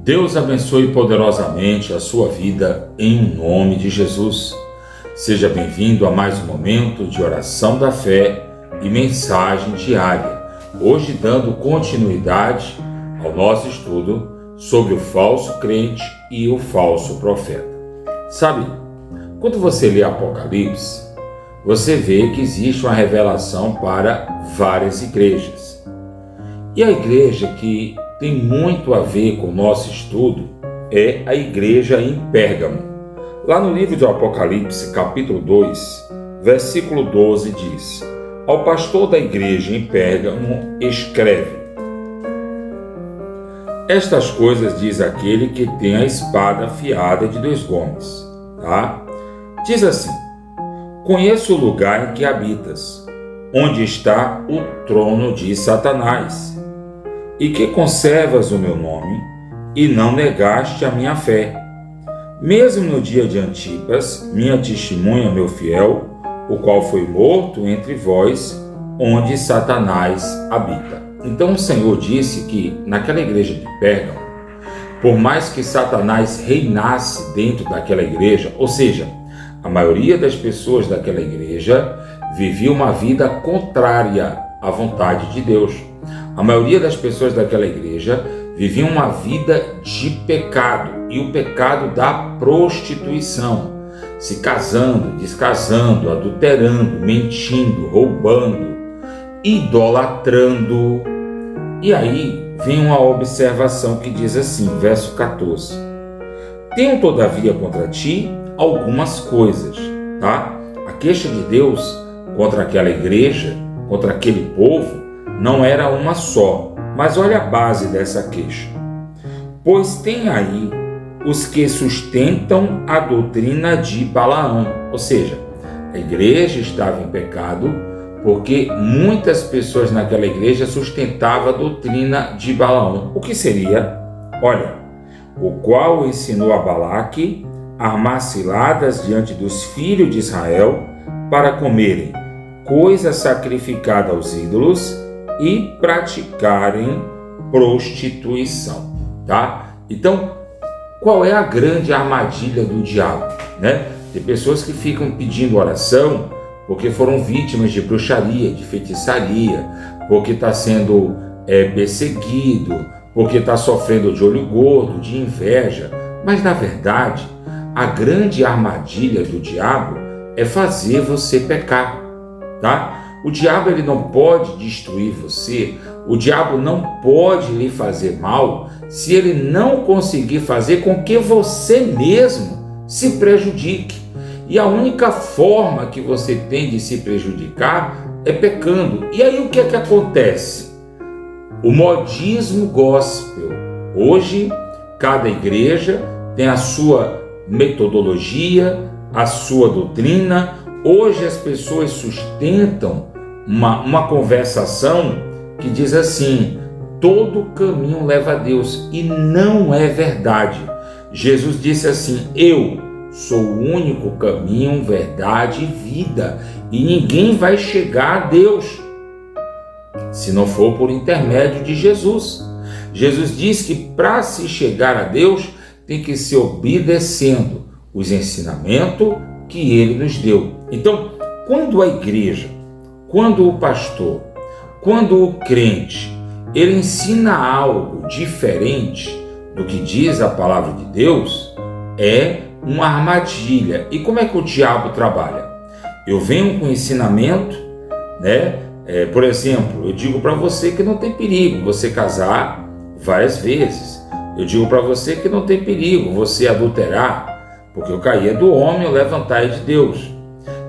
Deus abençoe poderosamente a sua vida em nome de Jesus. Seja bem-vindo a mais um momento de oração da fé e mensagem diária. Hoje dando continuidade ao nosso estudo sobre o falso crente e o falso profeta. Sabe, quando você lê Apocalipse, você vê que existe uma revelação para várias igrejas. E a igreja que tem muito a ver com o nosso estudo é a igreja em Pérgamo. Lá no livro de Apocalipse, capítulo 2, versículo 12 diz: ao pastor da igreja em Pérgamo escreve: estas coisas diz aquele que tem a espada afiada de 2 gumes. Diz assim: conheço o lugar em que habitas, onde está o trono de Satanás, e que conservas o meu nome, e não negaste a minha fé, mesmo no dia de Antipas, minha testemunha, meu fiel, o qual foi morto entre vós, onde Satanás habita. Então o Senhor disse que naquela igreja de Pérgamo, por mais que Satanás reinasse dentro daquela igreja, ou seja, a maioria das pessoas daquela igreja vivia uma vida contrária à vontade de Deus. A maioria das pessoas daquela igreja viviam uma vida de pecado, e o pecado da prostituição, se casando, descasando, adulterando, mentindo, roubando, idolatrando. E aí vem uma observação que diz assim, verso 14: tenho todavia contra ti algumas coisas. A queixa de Deus contra aquela igreja, contra aquele povo, não era uma só, mas olha a base dessa queixa. Pois tem aí os que sustentam a doutrina de Balaão, ou seja, a igreja estava em pecado porque muitas pessoas naquela igreja sustentavam a doutrina de Balaão. O que seria? Olha, o qual ensinou a Balaque a armar ciladas diante dos filhos de Israel para comerem coisa sacrificada aos ídolos e praticarem prostituição. Então, qual é a grande armadilha do diabo? Tem pessoas que ficam pedindo oração porque foram vítimas de bruxaria, de feitiçaria, porque está sendo perseguido, porque está sofrendo de olho gordo, de inveja. Mas, na verdade, a grande armadilha do diabo é fazer você pecar. O diabo ele não pode destruir você, o diabo não pode lhe fazer mal se ele não conseguir fazer com que você mesmo se prejudique. E a única forma que você tem de se prejudicar é pecando. E aí o que é que acontece? O modismo gospel. Hoje, cada igreja tem a sua metodologia, a sua doutrina. Hoje as pessoas sustentam uma conversação que diz assim: todo caminho leva a Deus, e não é verdade. Jesus disse assim: eu sou o único caminho, verdade e vida, e ninguém vai chegar a Deus se não for por intermédio de Jesus. Jesus diz que para se chegar a Deus tem que ser obedecendo os ensinamentos que ele nos deu. Então, quando a igreja, quando o pastor, quando o crente, ele ensina algo diferente do que diz a palavra de Deus, é uma armadilha. E como é que o diabo trabalha? Eu venho com ensinamento, por exemplo, eu digo para você que não tem perigo você casar várias vezes. Eu digo para você que não tem perigo você adulterar, porque o cair é do homem, o levantar é de Deus.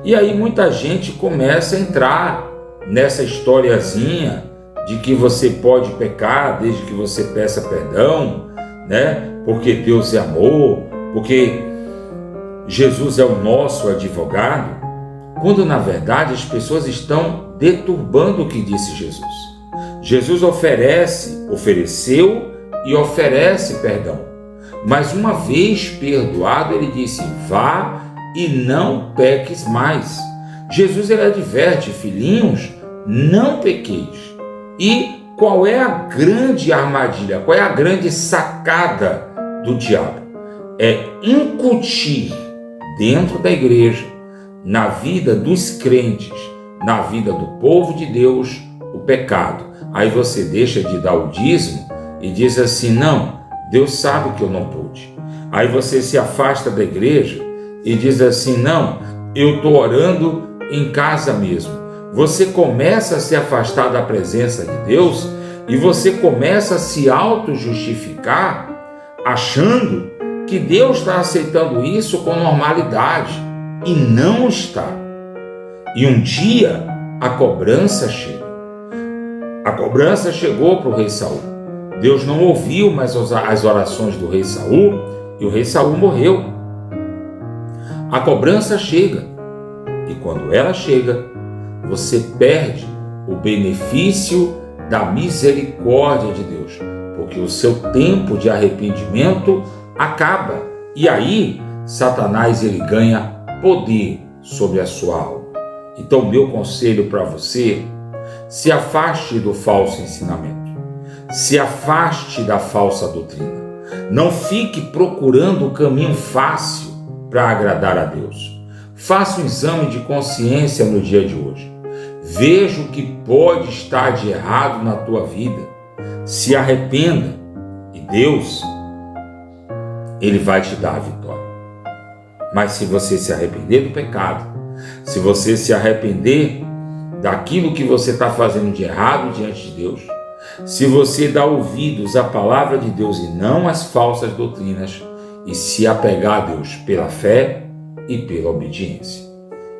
E aí muita gente começa a entrar nessa historiazinha de que você pode pecar desde que você peça perdão, porque Deus é amor, porque Jesus é o nosso advogado, quando na verdade as pessoas estão deturbando o que disse Jesus. Jesus ofereceu e oferece perdão, mas uma vez perdoado ele disse: vá e não peques mais. Jesus ele adverte: filhinhos, não pequeis. E qual é a grande armadilha, qual é a grande sacada do diabo? É incutir dentro da igreja, na vida dos crentes, na vida do povo de Deus, o pecado. Aí você deixa de dar o dízimo e diz assim: não, Deus sabe que eu não pude. Aí você se afasta da igreja e diz assim: não, eu estou orando em casa mesmo. Você começa a se afastar da presença de Deus e você começa a se auto-justificar, achando que Deus está aceitando isso com normalidade, e não está. E um dia a cobrança chega. A cobrança chegou para o rei Saul. Deus não ouviu mais as orações do rei Saul e o rei Saul morreu. A cobrança chega, e quando ela chega, você perde o benefício da misericórdia de Deus, porque o seu tempo de arrependimento acaba, e aí Satanás ele ganha poder sobre a sua alma. Então, meu conselho para você: se afaste do falso ensinamento, se afaste da falsa doutrina, não fique procurando o caminho fácil para agradar a Deus. Faça um exame de consciência no dia de hoje. Veja o que pode estar de errado na tua vida. Se arrependa e Deus, Ele vai te dar a vitória. Mas se você se arrepender do pecado, se você se arrepender daquilo que você está fazendo de errado diante de Deus, se você dá ouvidos à palavra de Deus e não às falsas doutrinas, e se apegar a Deus pela fé e pela obediência.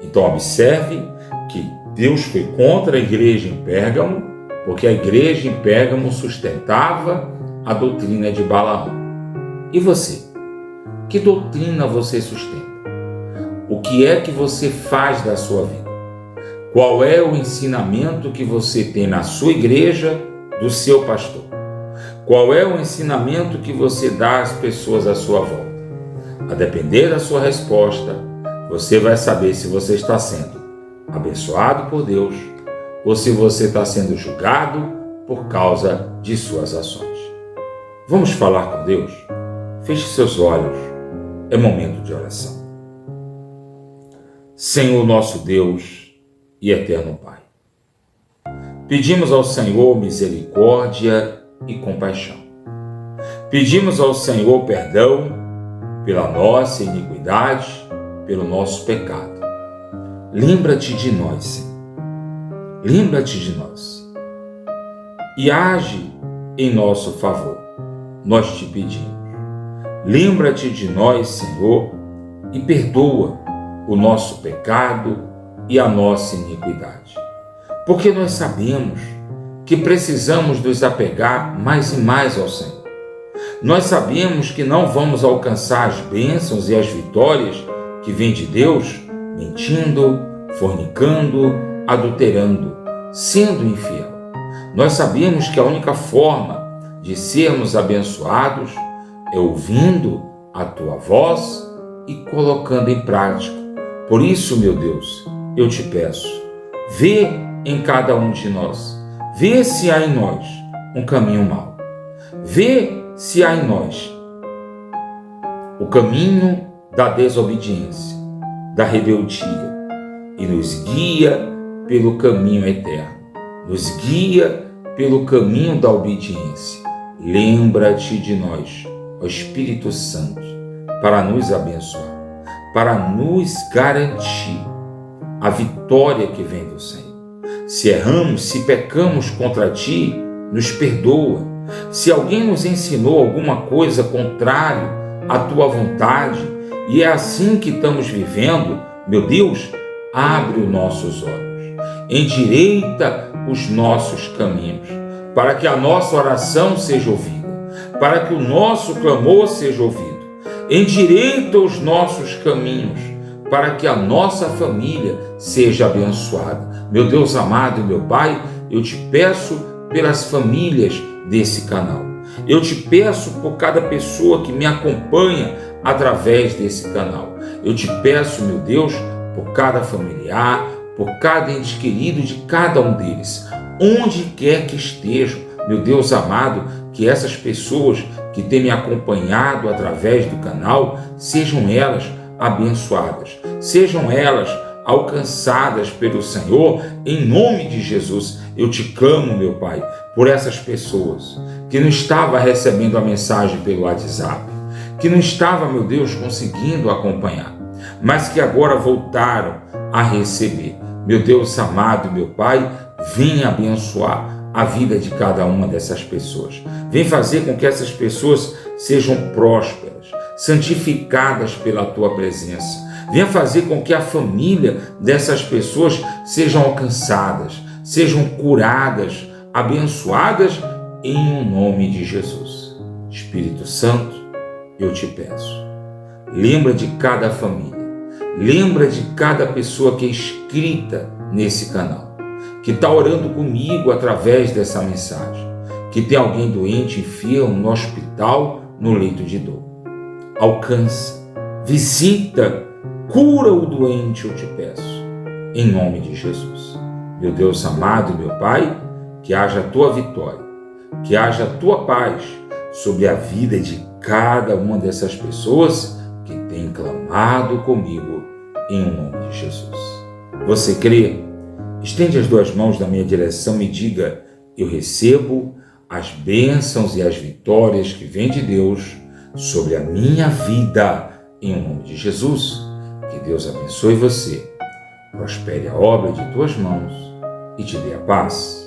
Então observe que Deus foi contra a igreja em Pérgamo, porque a igreja em Pérgamo sustentava a doutrina de Balaão. E você? Que doutrina você sustenta? O que é que você faz da sua vida? Qual é o ensinamento que você tem na sua igreja do seu pastor? Qual é o ensinamento que você dá às pessoas à sua volta? A depender da sua resposta, você vai saber se você está sendo abençoado por Deus ou se você está sendo julgado por causa de suas ações. Vamos falar com Deus? Feche seus olhos, é momento de oração. Senhor nosso Deus e eterno Pai, pedimos ao Senhor misericórdia e compaixão. Pedimos ao Senhor perdão pela nossa iniquidade, pelo nosso pecado. Lembra-te de nós, Senhor. Lembra-te de nós. E age em nosso favor. Nós te pedimos. Lembra-te de nós, Senhor, e perdoa o nosso pecado e a nossa iniquidade. Porque nós sabemos que precisamos nos apegar mais e mais ao Senhor. Nós sabemos que não vamos alcançar as bênçãos e as vitórias que vêm de Deus mentindo, fornicando, adulterando, sendo infiel. Nós sabemos que a única forma de sermos abençoados é ouvindo a tua voz e colocando em prática. Por isso, meu Deus, eu te peço, vê em cada um de nós, vê se há em nós um caminho mau. Vê se há em nós o caminho da desobediência, da rebeldia, e nos guia pelo caminho eterno, nos guia pelo caminho da obediência. Lembra-te de nós, ó Espírito Santo, para nos abençoar, para nos garantir a vitória que vem do Senhor. Se erramos, se pecamos contra ti, nos perdoa. Se alguém nos ensinou alguma coisa contrária à tua vontade, e é assim que estamos vivendo, meu Deus, abre os nossos olhos, endireita os nossos caminhos, para que a nossa oração seja ouvida, para que o nosso clamor seja ouvido. Endireita os nossos caminhos, para que a nossa família seja abençoada. Meu Deus amado e meu Pai, eu te peço pelas famílias desse canal. Eu te peço por cada pessoa que me acompanha através desse canal. Eu te peço, meu Deus, por cada familiar, por cada ente querido de cada um deles. onde quer que estejam. Meu Deus amado, que essas pessoas que têm me acompanhado através do canal, sejam elas abençoadas, sejam elas alcançadas pelo Senhor, em nome de Jesus. Eu te clamo, meu Pai, por essas pessoas que não estavam recebendo a mensagem pelo WhatsApp, que não estavam, meu Deus, conseguindo acompanhar, mas que agora voltaram a receber. Meu Deus amado, meu Pai, vem abençoar a vida de cada uma dessas pessoas. Vem fazer com que essas pessoas sejam prósperas, santificadas pela Tua presença. Venha fazer com que a família dessas pessoas sejam alcançadas, sejam curadas, abençoadas em nome de Jesus. Espírito Santo, eu te peço, lembra de cada família, lembra de cada pessoa que é inscrita nesse canal, que está orando comigo através dessa mensagem, que tem alguém doente, enfermo, no hospital, no leito de dor. Alcança, visita, cura o doente, eu te peço, em nome de Jesus. Meu Deus amado, meu Pai, que haja a Tua vitória, que haja a Tua paz sobre a vida de cada uma dessas pessoas que tem clamado comigo, em nome de Jesus. Você crê? Estende as 2 mãos na minha direção e diga: eu recebo as bênçãos e as vitórias que vêm de Deus sobre a minha vida, em nome de Jesus. Que Deus abençoe você, prospere a obra de tuas mãos e te dê a paz.